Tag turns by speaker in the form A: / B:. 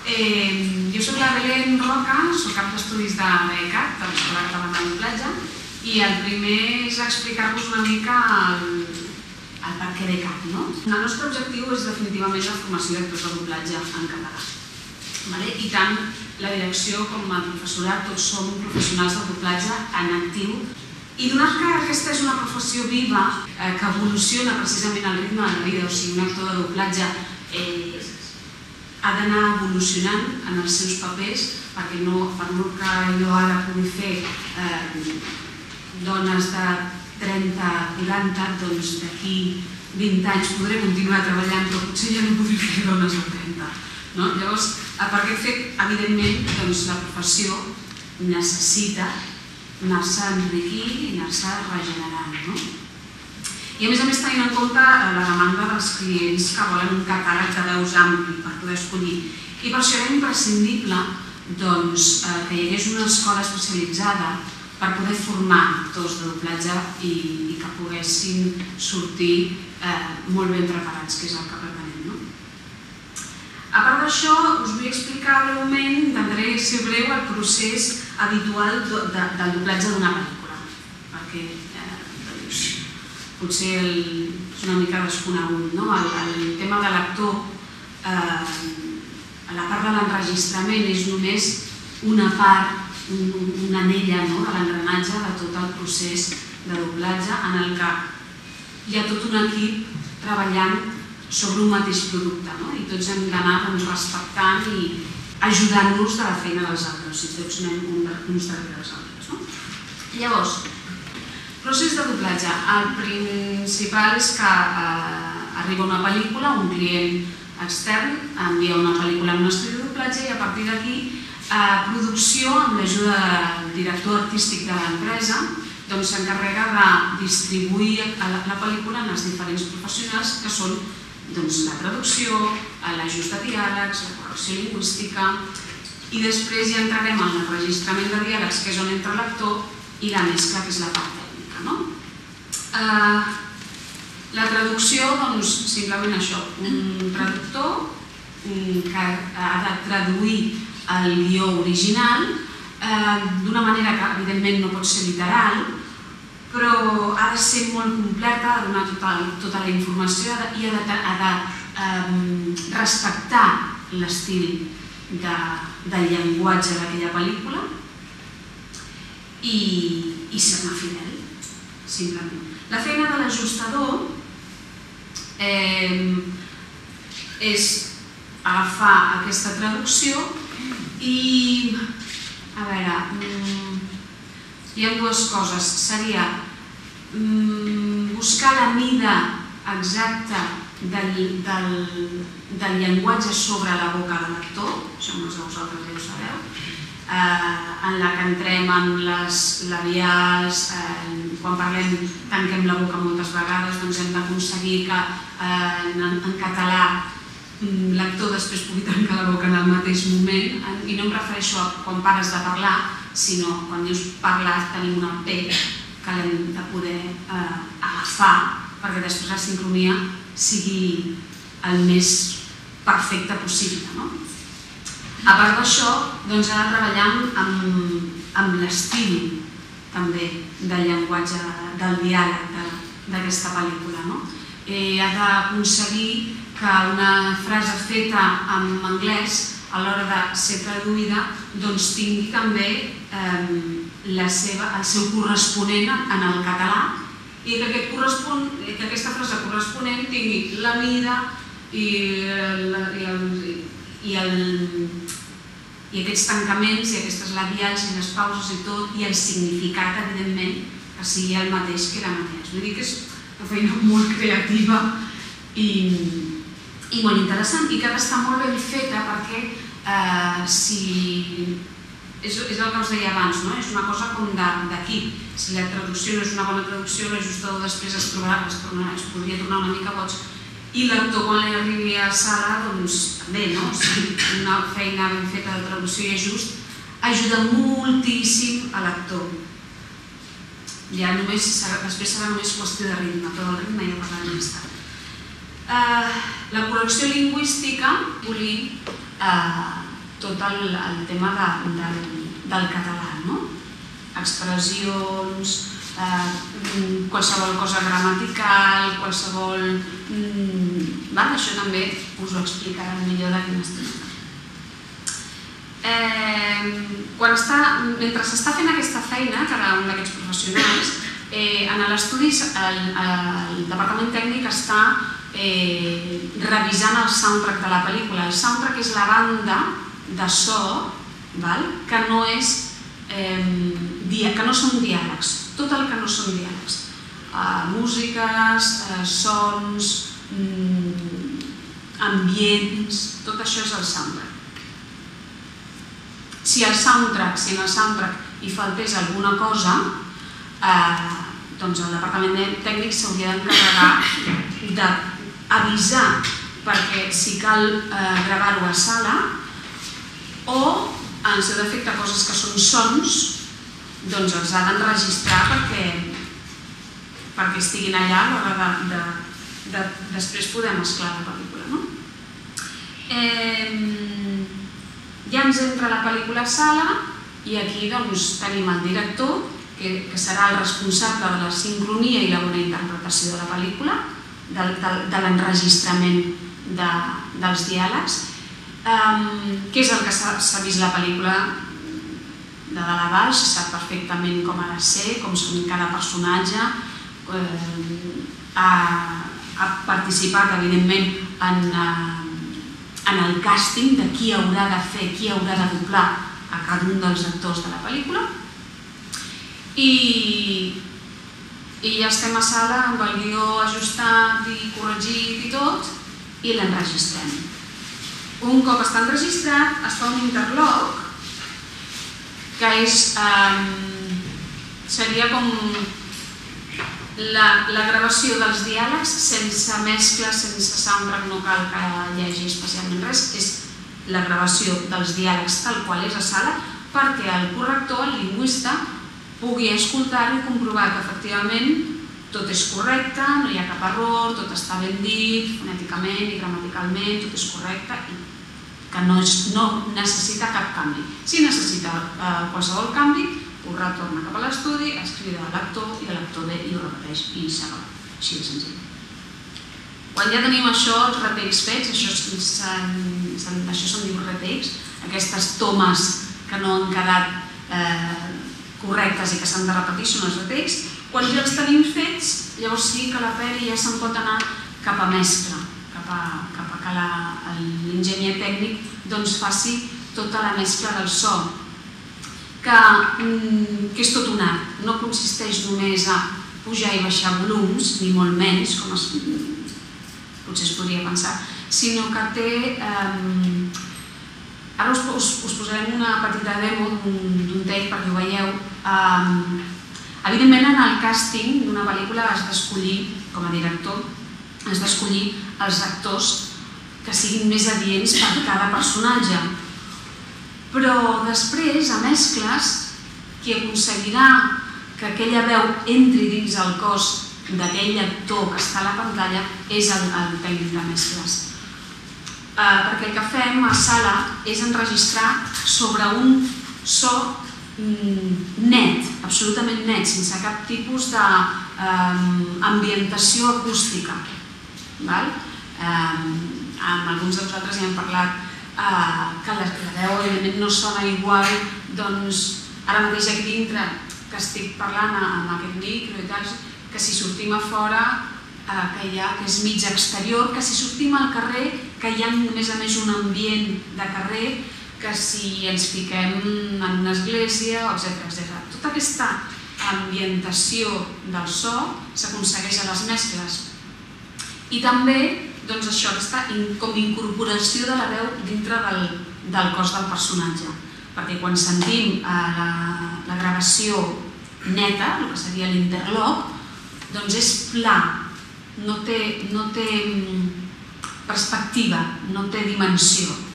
A: Jo soc la Belén Roca, soc cap d'estudis de l'ECAT, de l'Escola Catalana de Doblatge, i el primer és explicar-vos una mica el per què d'ECAT. El nostre objectiu és definitivament la formació d'actors de doblatge en català. I tant la direcció com el professorat, tots som professionals del doblatge en actiu. I donat que aquesta és una professió viva que evoluciona precisament al ritme de la vida, o sigui, un actor de doblatge ha d'anar evolucionant en els seus papers, perquè per molt que jo ara pugui fer dones de 30-40, doncs d'aquí 20 anys podré continuar treballant, però potser ja no podré fer dones de 30. Llavors, per aquest fet, evidentment, la professió necessita anar-se enriquint i anar-se regenerant. I a més tenint en compte la demanda dels clients que volen un catàleg de veus ampli per poder escollir. I per això era imprescindible que hi hagués una escola especialitzada per poder formar actors de doblatge i que poguessin sortir molt ben preparats, que és el que pretenem. A part d'això, us vull explicar breument, intentaré ser breu, el procés habitual del doblatge d'una pel·lícula, perquè potser és una mica desconegut. El tema de l'actor, la part de l'enregistrament és només una part, una anella de l'engranatge de tot el procés de doblatge en el que hi ha tot un equip treballant sobre un mateix producte i tots hem d'anar respectant i ajudant-nos de la feina dels altres, i tots anem uns darrere dels altres. Llavors, procés de doblatge. El principal és que arriba una pel·lícula, un client extern envia una pel·lícula en un estudi de doblatge i a partir d'aquí producció, amb l'ajuda del director artístic de l'empresa, s'encarrega de distribuir la pel·lícula en els diferents professionals que són la traducció, l'ajust de diàlegs, la correcció lingüística, i després ja entrarem en l'enregistrament de diàlegs, que és on entra l'actor, i la mescla, que és la part tècnica. La traducció, simplement això, un traductor que ha de traduir el guió original d'una manera que evidentment no pot ser literal, però ha de ser molt completa, ha de donar tota la informació i ha de respectar l'estil del llenguatge d'aquella pel·lícula i ser-ne fidel, simplement. La feina de l'ajustador és agafar aquesta traducció i, a veure, hi ha dues coses. Seria buscar la mida exacta del llenguatge sobre la boca de l'actor, això molts de vosaltres ja ho sabeu, en la que entrem en les labials, quan parlem tanquem la boca moltes vegades, doncs hem d'aconseguir que en català l'actor després pugui tancar la boca en el mateix moment, i no em refereixo a quan pares de parlar, sinó quan dius parlar tenim una P que l'hem de poder agafar perquè després la sincronia sigui el més perfecte possible. A part d'això, ha de treballar amb l'estil també del llenguatge, del diàleg d'aquesta pel·lícula. Ha d'aconseguir que una frase feta en anglès a l'hora de ser traduïda tingui també el seu corresponent en el català i que aquesta frase corresponent tingui la mida i aquests tancaments i aquestes labials i les pauses i tot, i el significat, evidentment, que sigui el mateix que era mateix. Vull dir que és una feina molt creativa i molt interessant i que ha d'estar molt ben feta perquè és el que us deia abans, és una cosa com d'equip. Si la traducció no és una bona traducció, l'ajustador després es podria tornar una mica boig i l'actor quan li arribi a sala, doncs també, una feina ben feta de traducció i ajust ajuda moltíssim a l'actor. Ja després serà només qüestió de ritme, però del ritme ja parlarem més tard. La correcció lingüística, volim tot el tema del català, no? Expressions, qualsevol cosa gramatical, qualsevol... Això també us ho explicaran millor d'aquí una estona. Mentre s'està fent aquesta feina, cada un d'aquests professionals, en l'estudi el departament tècnic està revisant el soundtrack de la pel·lícula. El soundtrack és la banda de so que no són diàlegs, tot el que no són diàlegs. Músiques, sons, ambients, tot això és el soundtrack. Si en el soundtrack hi faltés alguna cosa, doncs el departament tècnic s'hauria d'encarregar d'avisar perquè si cal gravar-ho a sala o, en el seu defecte, coses que són sons, doncs els ha d'enregistrar perquè estiguin allà a l'hora de després poder mesclar la pel·lícula. Ja ens entra la pel·lícula a sala i aquí tenim el director, que serà el responsable de la sincronia i la bona interpretació de la pel·lícula, de l'enregistrament dels diàlegs, que és el que s'ha vist la pel·lícula de dalt a baix, sap perfectament com ha de ser, com són cada personatge, ha participat, evidentment, en el càsting de qui haurà de fer, qui haurà de doblar a cada un dels actors de la pel·lícula. I ja estem a sala amb el guió ajustat i corregit i tot, i l'enregistrem. Un cop està enregistrat, es fa un interloc, que seria com la gravació dels diàlegs sense mescla, sense soundtrack, no cal que hi hagi especialment res, és la gravació dels diàlegs tal qual és a sala perquè el corrector, el lingüista, pugui escoltar-ho i comprovar que efectivament tot és correcte, no hi ha cap error, tot està ben dit, fonèticament i gramaticalment, tot és correcte i que no necessita cap canvi. Si necessita qualsevol canvi, ho retorna cap a l'estudi, es crida a l'actor i l'actor ve i ho repeteix i s'acaba. Així de senzill. Quan ja tenim això, els retakes fets, això se'n diu retakes, aquestes tomes que no han quedat correctes i que s'han de repetir són els retakes, quan ja els tenim fets, llavors sí que la pel·li ja se'n pot anar cap a mescla, cap a que l'enginyer tècnic faci tota la mescla del so, que és tot un art, no consisteix només a pujar i baixar volums, ni molt menys, com potser es podria pensar, sinó que té... Ara us posarem una petita demo d'un take perquè ho veieu. Evidentment, en el càsting d'una pel·lícula has d'escollir, com a director, has d'escollir els actors que siguin més adients per cada personatge. Però després, a mescles, qui aconseguirà que aquella veu entri dins el cos d'aquell actor que està a la pantalla és el tècnic de mescles. Perquè el que fem a sala és enregistrar sobre un so net, absolutament net, sense cap tipus d'ambientació acústica. Amb alguns de vosaltres ja hem parlat que la veu evidentment no sona igual, doncs ara mateix aquí dintre que estic parlant amb aquest micro i tal, que si sortim a fora que és mig exterior, que si sortim al carrer que hi ha a més un ambient de carrer, que si ens fiquem en una església, etc. Tota aquesta ambientació del so s'aconsegueix a les mescles. I també això, aquesta com incorporació de la veu dintre del cos del personatge. Perquè quan sentim la gravació neta, el que seria l'interloc, doncs és pla, no té perspectiva, no té dimensió.